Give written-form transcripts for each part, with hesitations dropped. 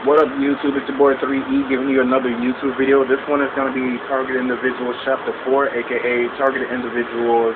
What up, YouTube? It's your boy 3E giving you another YouTube video. This one is going to be Targeted Individuals Chapter 4, aka Targeted Individuals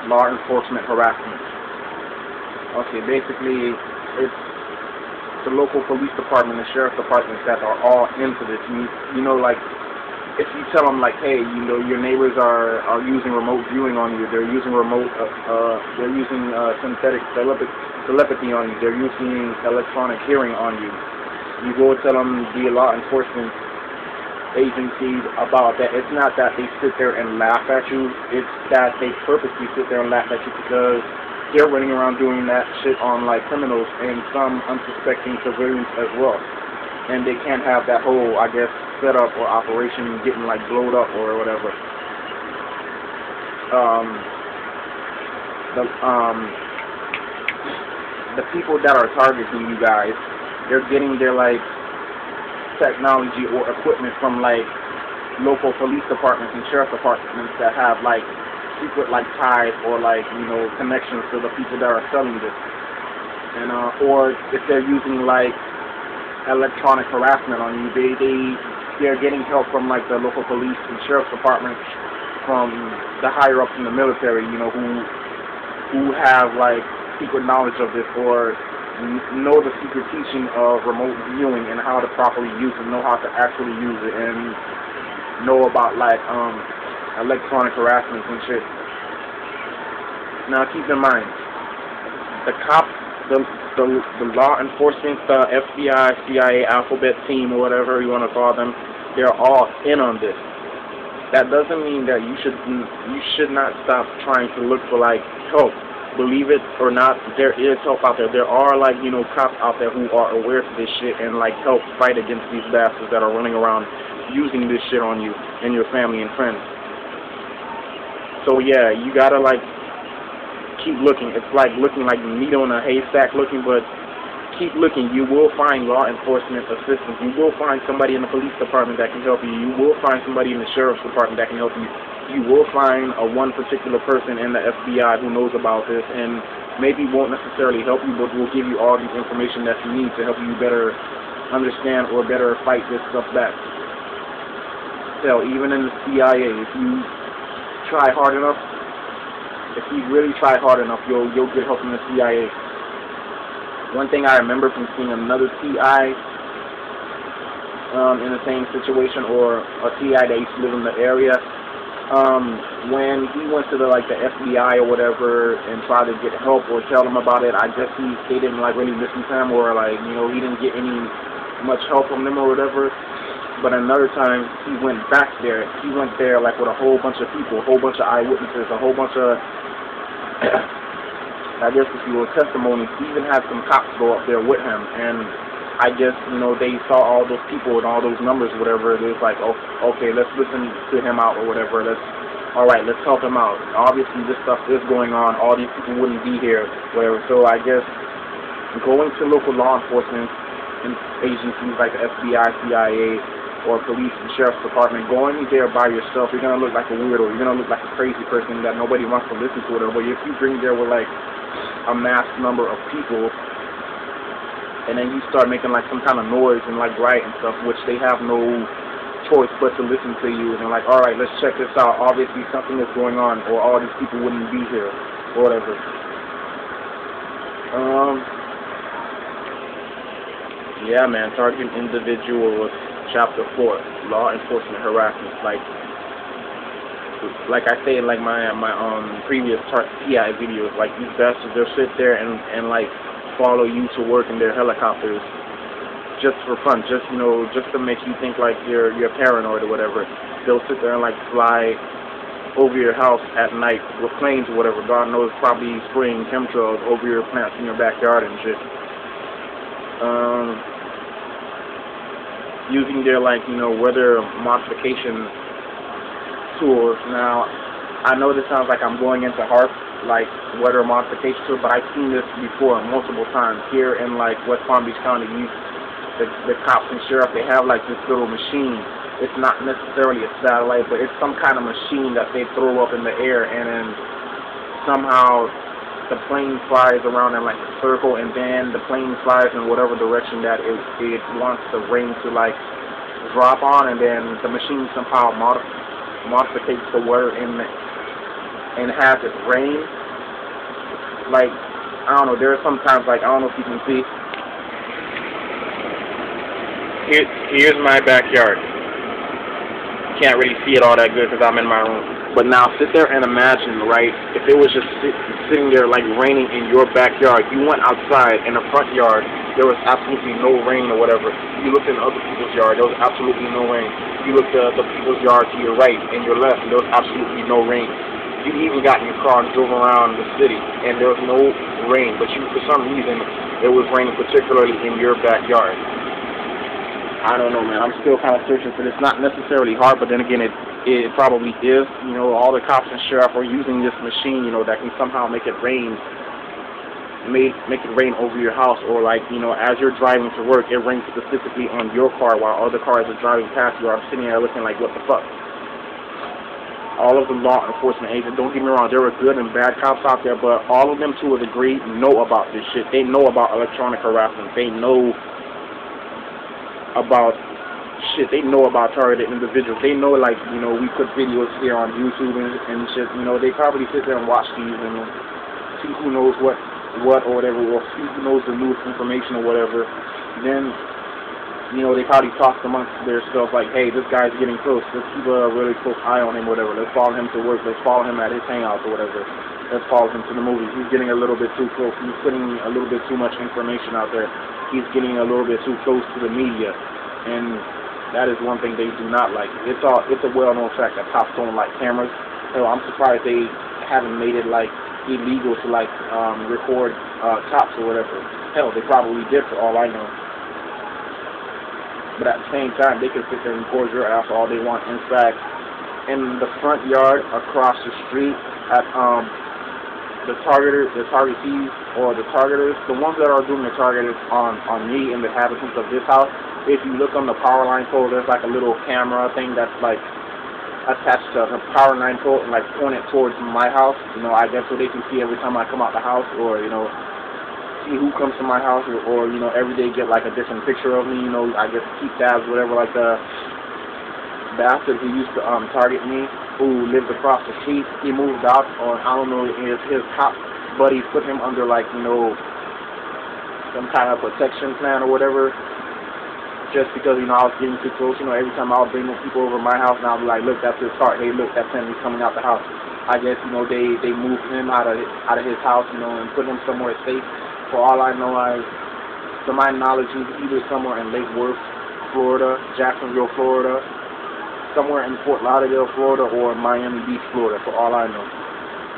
Law Enforcement Harassment. Okay, basically, it's the local police department and sheriff departments that are all into this. You know, like, if you tell them, like, hey, you know, your neighbors are using remote viewing on you, they're using synthetic telepathy on you, they're using electronic hearing on you. You go tell them, the law enforcement agencies, about that. It's not that they sit there and laugh at you, it's that they purposely sit there and laugh at you because they're running around doing that shit on, like, criminals and some unsuspecting civilians as well. And they can't have that whole, I guess, setup or operation getting, like, blowed up or whatever. The people that are targeting you guys, they're getting their, like, technology or equipment from, like, local police departments and sheriff departments that have, like, secret, like, ties or, like, you know, connections to the people that are selling this. And or if they're using, like, electronic harassment on you, they're getting help from, like, the local police and sheriff's departments, from the higher ups in the military, you know, who have, like, secret knowledge of this, or know the secret teaching of remote viewing and how to properly use it, know how to actually use it, and know about, like, electronic harassment and shit. Now keep in mind, the cops, the law enforcement, the FBI, CIA, alphabet team, or whatever you want to call them, they're all in on this. That doesn't mean that you should not stop trying to look for, like, help. Believe it or not, there is help out there. There are, like, you know, cops out there who are aware of this shit and, like, help fight against these bastards that are running around using this shit on you and your family and friends. So yeah, you gotta, like, keep looking. It's like looking like needle in a haystack looking, but keep looking. You will find law enforcement assistance. You will find somebody in the police department that can help you. You will find somebody in the sheriff's department that can help you. You will find one particular person in the FBI who knows about this and maybe won't necessarily help you, but will give you all the information that you need to help you better understand or better fight this stuff back. Hell, even in the CIA, if you try hard enough, if you really try hard enough, you'll get help from the CIA. One thing I remember from seeing another CI in the same situation, or a CI that used to live in the area, when he went to the FBI or whatever and tried to get help or tell them about it, I guess they didn't, like, really listen to him, or, like, you know, he didn't get much help from them or whatever. But another time he went back there. He went there, like, with a whole bunch of people, a whole bunch of eyewitnesses, a whole bunch of I guess if you will, testimonies. He even had some cops go up there with him, and I guess, you know, they saw all those people and all those numbers, whatever. It was like, oh, okay, let's listen to him out or whatever. Alright, let's help him out. Obviously, this stuff is going on. All these people wouldn't be here, whatever. So I guess going to local law enforcement agencies like the FBI, CIA, or police and sheriff's department, going there by yourself, you're going to look like a weirdo. You're going to look like a crazy person that nobody wants to listen to, whatever. But if you bring there with, like, a mass number of people, and then you start making, like, some kind of noise and, like, riot and stuff, which they have no choice but to listen to you, and they're like, alright, let's check this out. Obviously something is going on, or all these people wouldn't be here, or whatever. Yeah, man, Targeting Individuals Chapter 4, Law Enforcement Harassment. Like I say in, like, my previous TI videos, like, these bastards, they'll sit there and like follow you to work in their helicopters just for fun, just, you know, just to make you think like you're paranoid or whatever. They'll sit there and, like, fly over your house at night with planes or whatever. God knows, probably spraying chemtrails over your plants in your backyard and shit. Using their, like, you know, weather modification tools. Now, I know this sounds like I'm going into harp, like, weather modification tools, but I've seen this before multiple times here in, like, West Palm Beach County. The cops and sheriff, they have, like, this little machine. It's not necessarily a satellite, but it's some kind of machine that they throw up in the air, and then somehow the plane flies around in like a circle, and then the plane flies in whatever direction that it wants the rain to like drop on, and then the machine somehow modifies the weather and has it rain. Like, I don't know, there are sometimes, like, I don't know if you can see. Here's my backyard. Can't really see it all that good because I'm in my room. But now sit there and imagine, right, if it was just sitting there like raining in your backyard. You went outside in the front yard, there was absolutely no rain or whatever. You looked in other people's yard, there was absolutely no rain. You looked at the people's yard to your right and your left, and there was absolutely no rain. You even got in your car and drove around the city, and there was no rain. But for some reason, it was raining particularly in your backyard. I don't know, man. I'm still kind of searching for this. Not necessarily hard, but then again, it probably is. You know, all the cops and sheriff are using this machine, you know, that can somehow make it rain, make it rain over your house, or like, you know, as you're driving to work, it rains specifically on your car while other cars are driving past you. I'm sitting there looking like, what the fuck? All of the law enforcement agents, don't get me wrong, there are good and bad cops out there, but all of them to a degree know about this shit. They know about electronic harassment. They know about shit. They know about targeted individuals. They know, like, you know, we put videos here on YouTube and shit. You know, they probably sit there and watch these and see who knows what or whatever, or see who knows the newest information or whatever. Then, you know, they probably talk amongst themselves like, hey, this guy's getting close. Let's keep a really close eye on him, whatever. Let's follow him to work. Let's follow him at his hangouts or whatever. Let's follow him to the movies. He's getting a little bit too close. He's putting a little bit too much information out there. He's getting a little bit too close to the media. And that is one thing they do not like. It's a well-known fact that cops don't like cameras. Hell, I'm surprised they haven't made it like illegal to like record cops or whatever. Hell, they probably did for all I know. But at the same time, they can sit there and record your ass all they want. In fact, in the front yard across the street at the targetees or the targeters, the ones that are doing the targeters on me and the inhabitants of this house, if you look on the power line pole, there's like a little camera thing that's like attached to a power line pole and like pointed towards my house, you know, I guess so they can see every time I come out the house, or, you know, see who comes to my house, or you know, every day get like a different picture of me, you know, I guess keep tabs, whatever. Like the bastard who used to target me, who lived across the street, he moved out, or I don't know if his cop buddy put him under like, you know, some kind of protection plan or whatever, just because, you know, I was getting too close. You know, every time I would bring people over my house, and I was like, look, that's his car. Hey, look, that's him. He's coming out the house. I guess, you know, they moved him out of his house, you know, and put him somewhere safe. For all I know, to my knowledge, he's either somewhere in Lake Worth, Florida, Jacksonville, Florida, somewhere in Fort Lauderdale, Florida, or Miami Beach, Florida, for all I know.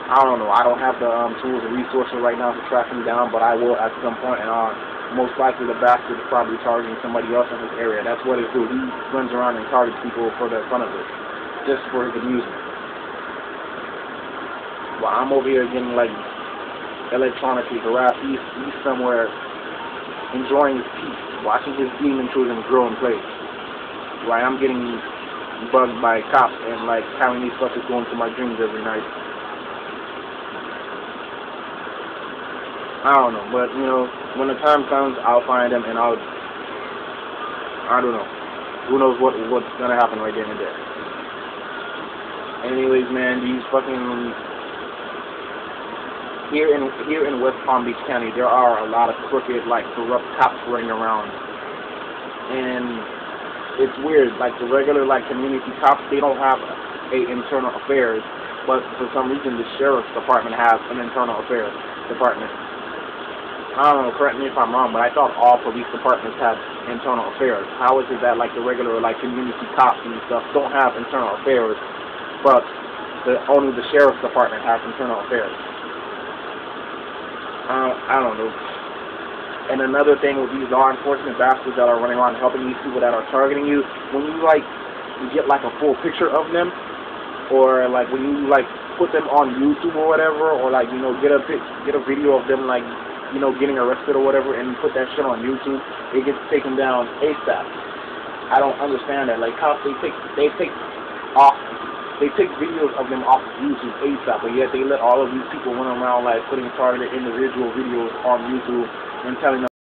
I don't know. I don't have the tools and resources right now to track him down, but I will at some point, and most likely the bastard is probably targeting somebody else in his area. That's what it do. He runs around and targets people for the fun of it, just for his amusement. While I'm over here getting, like, electronically harassed, he's somewhere enjoying his peace, watching his demon children grow and play. While I'm getting bugged by cops and, like, having these fuckers go into my dreams every night. I don't know, but, you know, when the time comes, I'll find them, and I don't know. Who knows what's gonna happen right then and there. Anyways, man, these fucking here in West Palm Beach County, there are a lot of crooked, like, corrupt cops running around, and it's weird. Like, the regular, like, community cops, they don't have internal affairs, but for some reason, the sheriff's department has an internal affairs department. I don't know, correct me if I'm wrong, but I thought all police departments have internal affairs. How is it that, like, the regular, like, community cops and stuff don't have internal affairs, but only the sheriff's department has internal affairs? I don't know. And another thing with these law enforcement bastards that are running around helping these people that are targeting you, when you, like, get, like, a full picture of them, or, like, when you, like, put them on YouTube or whatever, or, like, you know, get a video of them, like, you know, getting arrested or whatever, and put that shit on YouTube, it gets taken down ASAP. I don't understand that. Like, cops, they take they take videos of them off of YouTube ASAP, but yet they let all of these people run around like putting targeted individual videos on YouTube and telling them